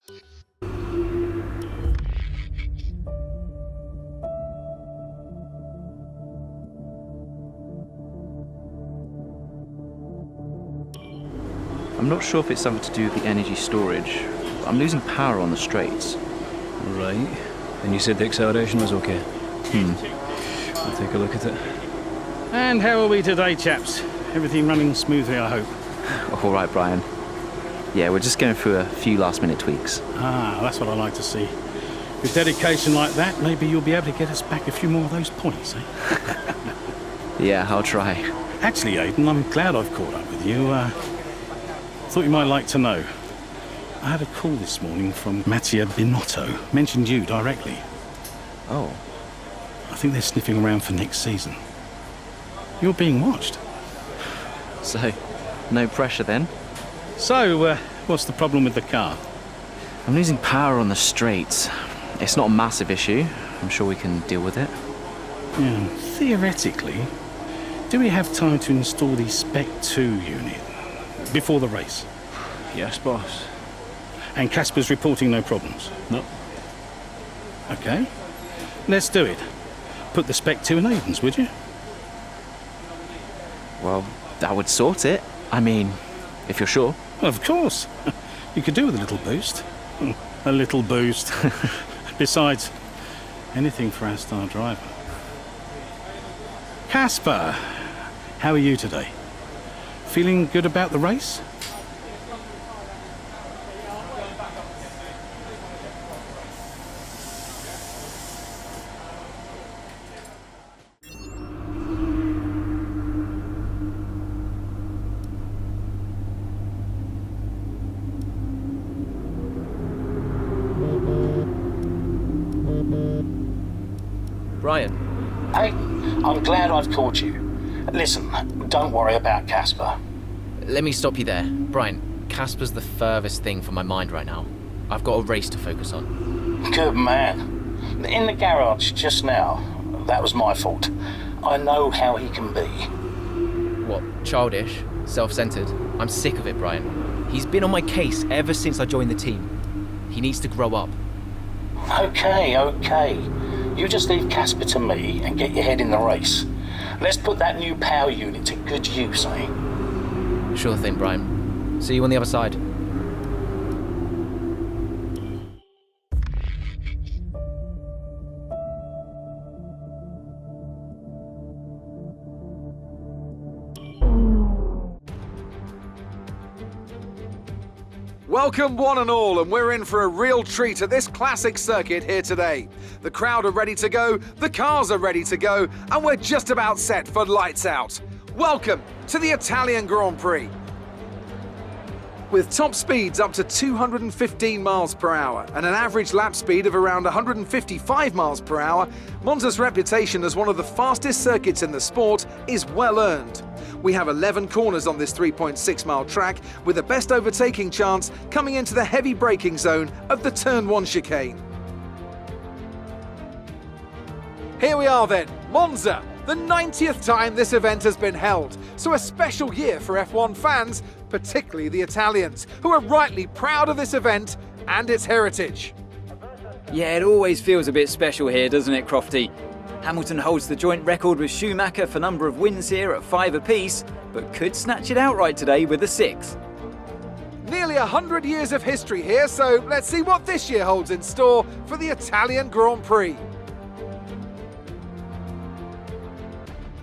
I'm not sure if it's something to do with the energy storage. I'm losing power on the straights. Right. And you said the acceleration was okay? I'll take a look at it. And how are we today, chaps? Everything running smoothly, I hope. All right, Brian. Yeah, we're just going through a few last-minute tweaks. Ah, that's what I like to see. With dedication like that, maybe you'll be able to get us back a few more of those points, eh? Yeah, I'll try. Actually, Aidan, I'm glad I've caught up with you. Thought you might like to know. I had a call this morning from Mattia Binotto. Mentioned you directly. Oh. I think they're sniffing around for next season. You're being watched. So, no pressure then? So, what's the problem with the car? I'm losing power on the straights. It's not a massive issue. I'm sure we can deal with it. Yeah, theoretically, do we have time to install the Spec 2 unit before the race? Yes, boss. And Casper's reporting no problems? No. Okay. Let's do it. Put the Spec 2 in Aiden's, would you? Well, that would sort it. I mean, if you're sure. Of course. You could do with a little boost. A little boost. Besides, anything for our star driver. Casper, how are you today? Feeling good about the race? Brian. Hey, I'm glad I've caught you. Listen, don't worry about Casper. Let me stop you there. Brian, Casper's the furthest thing from my mind right now. I've got a race to focus on. Good man. In the garage just now, that was my fault. I know how he can be. What, childish? Self-centered? I'm sick of it, Brian. He's been on my case ever since I joined the team. He needs to grow up. Okay. You just leave Casper to me and get your head in the race. Let's put that new power unit to good use, eh? Sure thing, Brian. See you on the other side. Welcome one and all, and we're in for a real treat at this classic circuit here today. The crowd are ready to go, the cars are ready to go, and we're just about set for lights out. Welcome to the Italian Grand Prix. With top speeds up to 215 miles per hour and an average lap speed of around 155 miles per hour, Monza's reputation as one of the fastest circuits in the sport is well earned. We have 11 corners on this 3.6-mile track, with the best overtaking chance coming into the heavy braking zone of the Turn 1 chicane. Here we are then, Monza, the 90th time this event has been held, so a special year for F1 fans, particularly the Italians, who are rightly proud of this event and its heritage. Yeah, it always feels a bit special here, doesn't it, Crofty? Hamilton holds the joint record with Schumacher for number of wins here at 5 apiece, but could snatch it outright today with a 6. Nearly 100 years of history here, so let's see what this year holds in store for the Italian Grand Prix.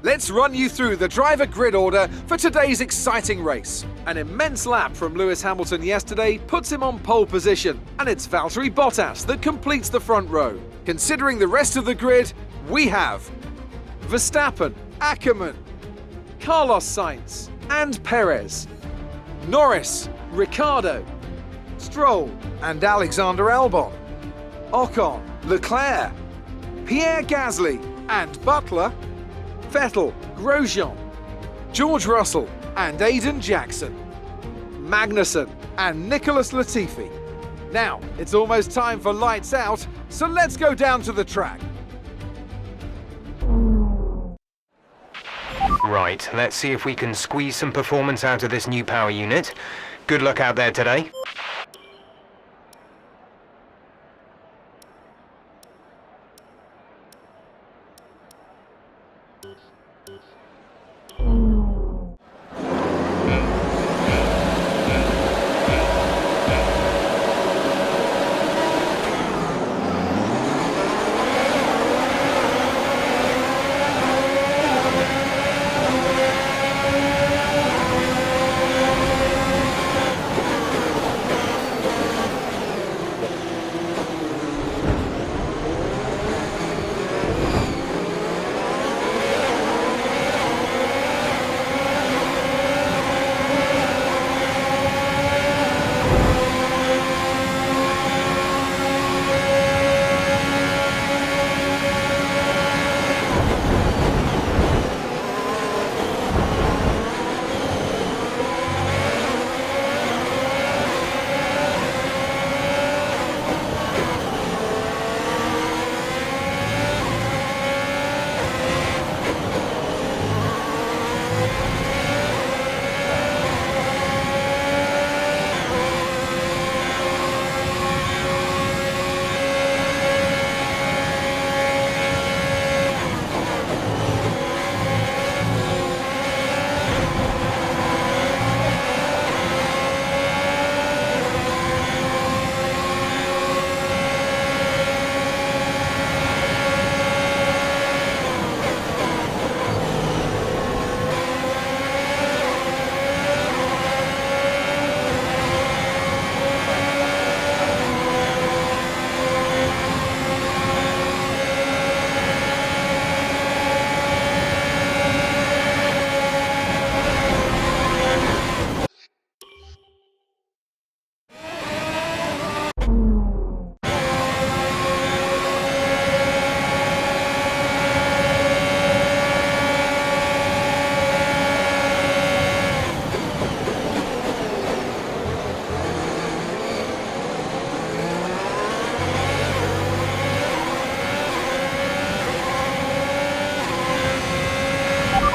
Let's run you through the driver grid order for today's exciting race. An immense lap from Lewis Hamilton yesterday puts him on pole position, and it's Valtteri Bottas that completes the front row. Considering the rest of the grid, we have Verstappen, Ackermann, Carlos Sainz and Perez, Norris, Ricciardo, Stroll and Alexander Albon, Ocon, Leclerc, Pierre Gasly and Butler, Vettel, Grosjean, George Russell and Aiden Jackson, Magnussen and Nicholas Latifi. Now, it's almost time for lights out, so let's go down to the track. Right, let's see if we can squeeze some performance out of this new power unit. Good luck out there today.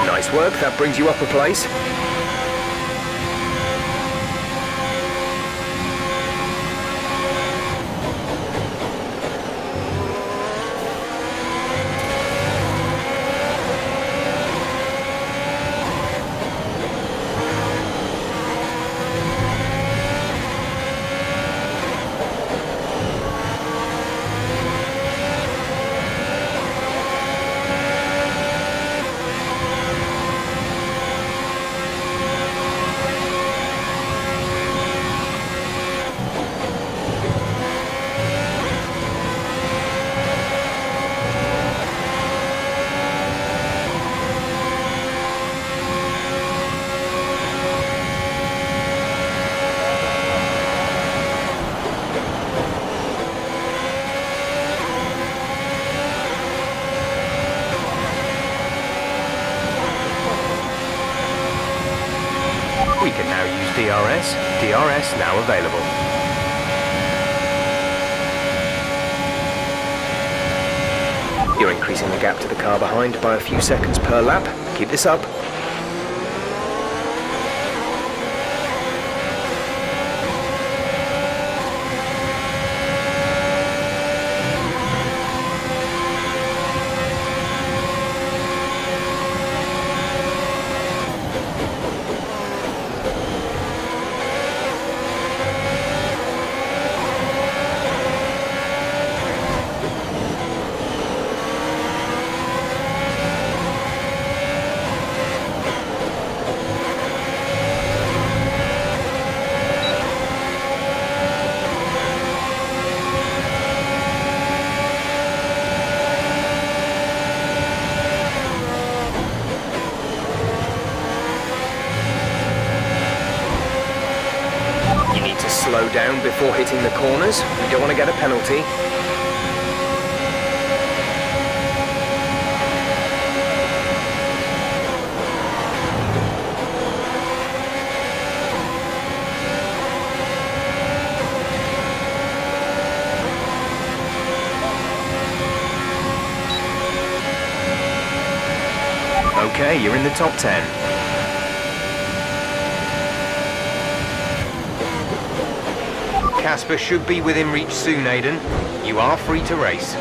Nice work, that brings you up a place. We can now use DRS. DRS now available. You're increasing the gap to the car behind by a few seconds per lap. Keep this up. Slow down before hitting the corners. You don't want to get a penalty. Okay, you're in the top 10. Casper should be within reach soon, Aidan. You are free to race.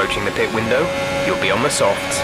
approaching the pit window, you'll be on the softs.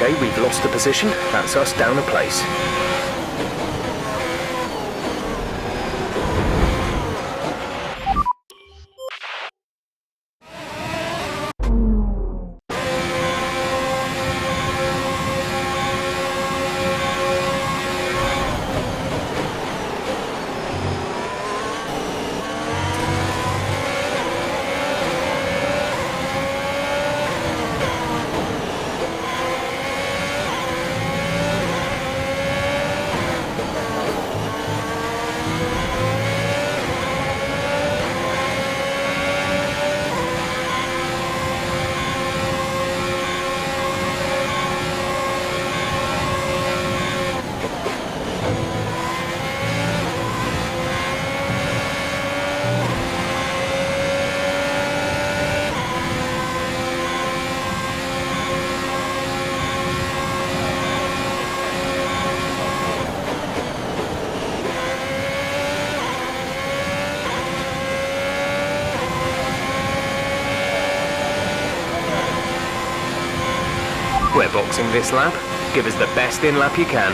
Okay, we've lost the position. That's us down a place. We're boxing this lap. Give us the best in lap you can.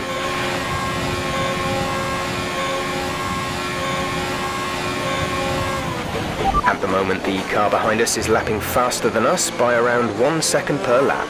At the moment, the car behind us is lapping faster than us by around 1 second per lap.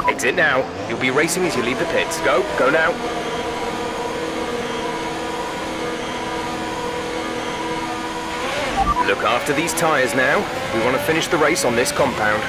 Exit now. You'll be racing as you leave the pits. Go now. Look after these tyres now. We want to finish the race on this compound.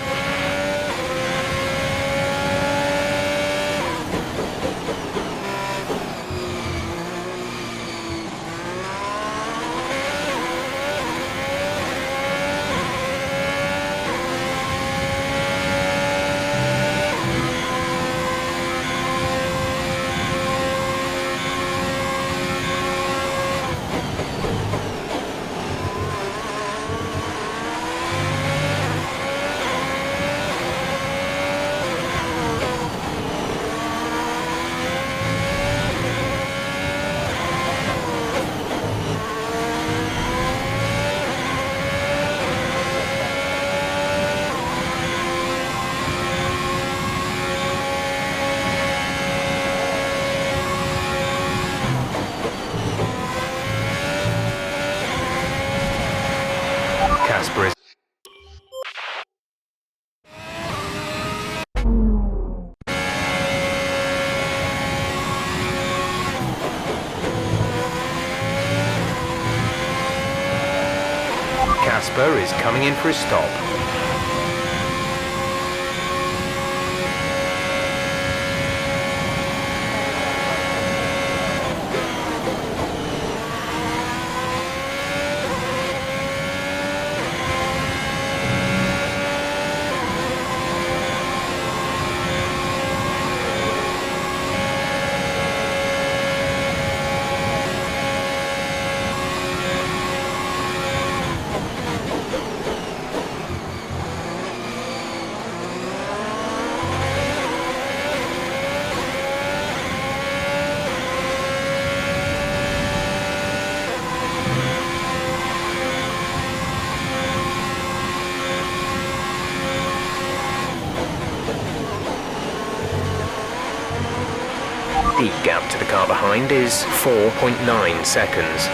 Super is coming in for a stop. The gap to the car behind is 4.9 seconds.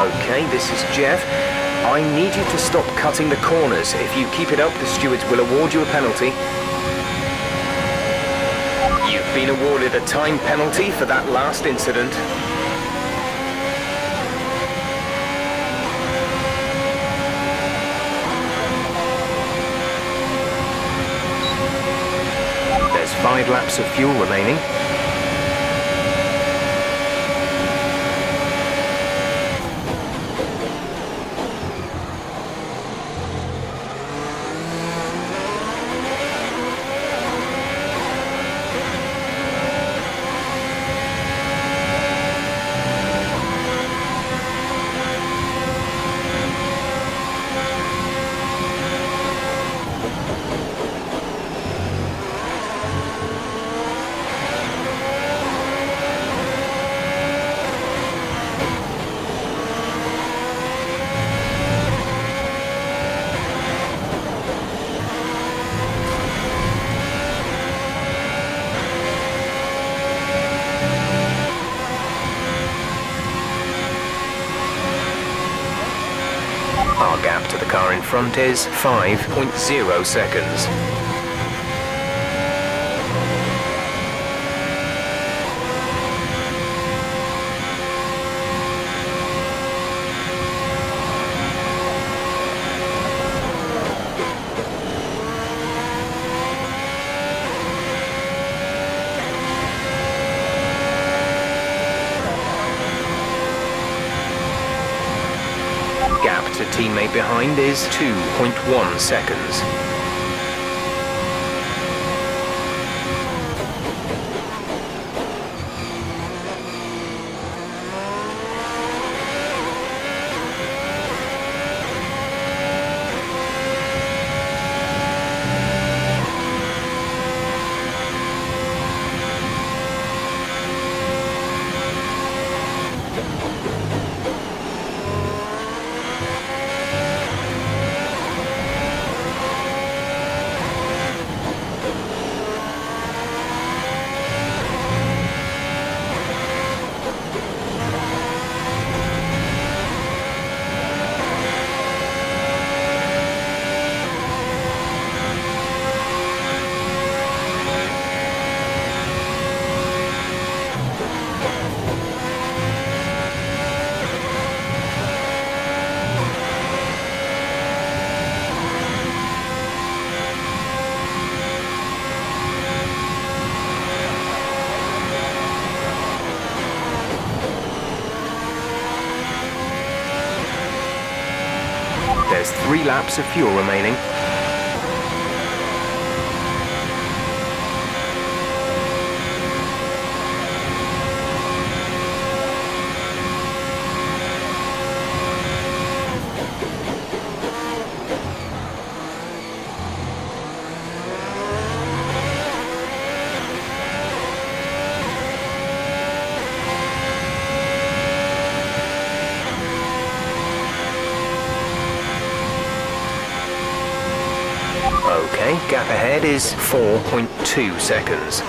Okay, this is Jeff. I need you to stop cutting the corners. If you keep it up, the stewards will award you a penalty. You've been awarded a time penalty for that last incident. There's 5 laps of fuel remaining. Our gap to the car in front is 5.0 seconds. Gap to teammate behind is 2.1 seconds. 3 laps of fuel remaining. Okay, gap ahead is 4.2 seconds.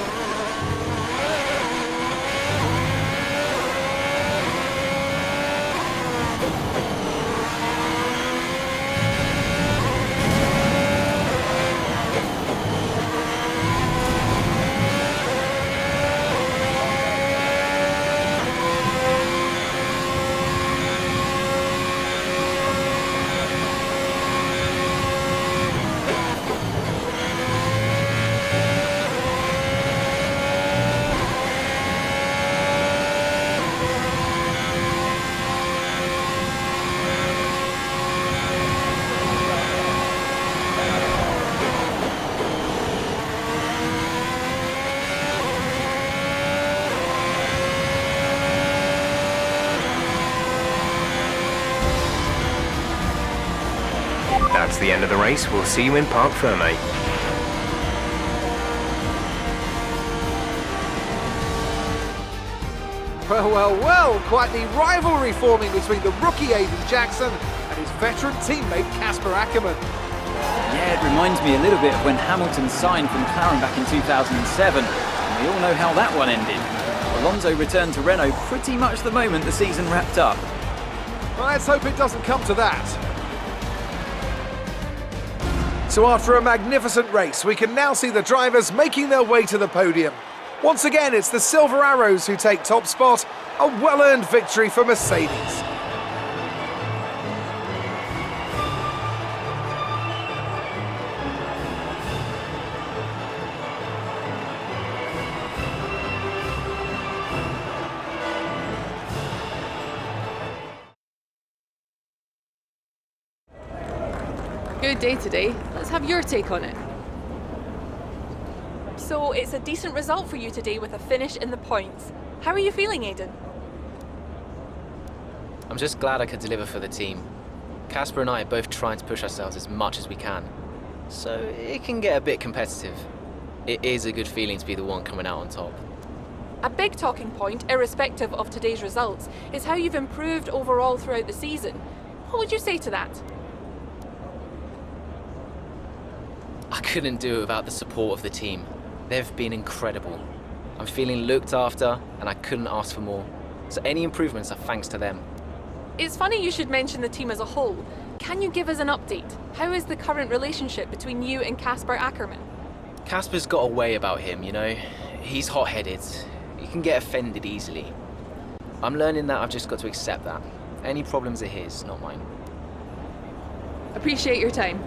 That's the end of the race. We'll see you in Parc Fermé. Well, well, well, quite the rivalry forming between the rookie Aiden Jackson and his veteran teammate Casper Ackermann. Yeah, it reminds me a little bit of when Hamilton signed for McLaren back in 2007. And we all know how that one ended. Alonso returned to Renault pretty much the moment the season wrapped up. Well, let's hope it doesn't come to that. So after a magnificent race, we can now see the drivers making their way to the podium. Once again, it's the Silver Arrows who take top spot, a well-earned victory for Mercedes. Good day today. Let's have your take on it. So it's a decent result for you today with a finish in the points. How are you feeling, Aiden? I'm just glad I could deliver for the team. Casper and I are both trying to push ourselves as much as we can. So it can get a bit competitive. It is a good feeling to be the one coming out on top. A big talking point, irrespective of today's results, is how you've improved overall throughout the season. What would you say to that? I couldn't do it without the support of the team. They've been incredible. I'm feeling looked after, and I couldn't ask for more. So any improvements are thanks to them. It's funny you should mention the team as a whole. Can you give us an update? How is the current relationship between you and Casper Ackermann? Casper's got a way about him, you know? He's hot-headed. He can get offended easily. I'm learning that I've just got to accept that. Any problems are his, not mine. Appreciate your time.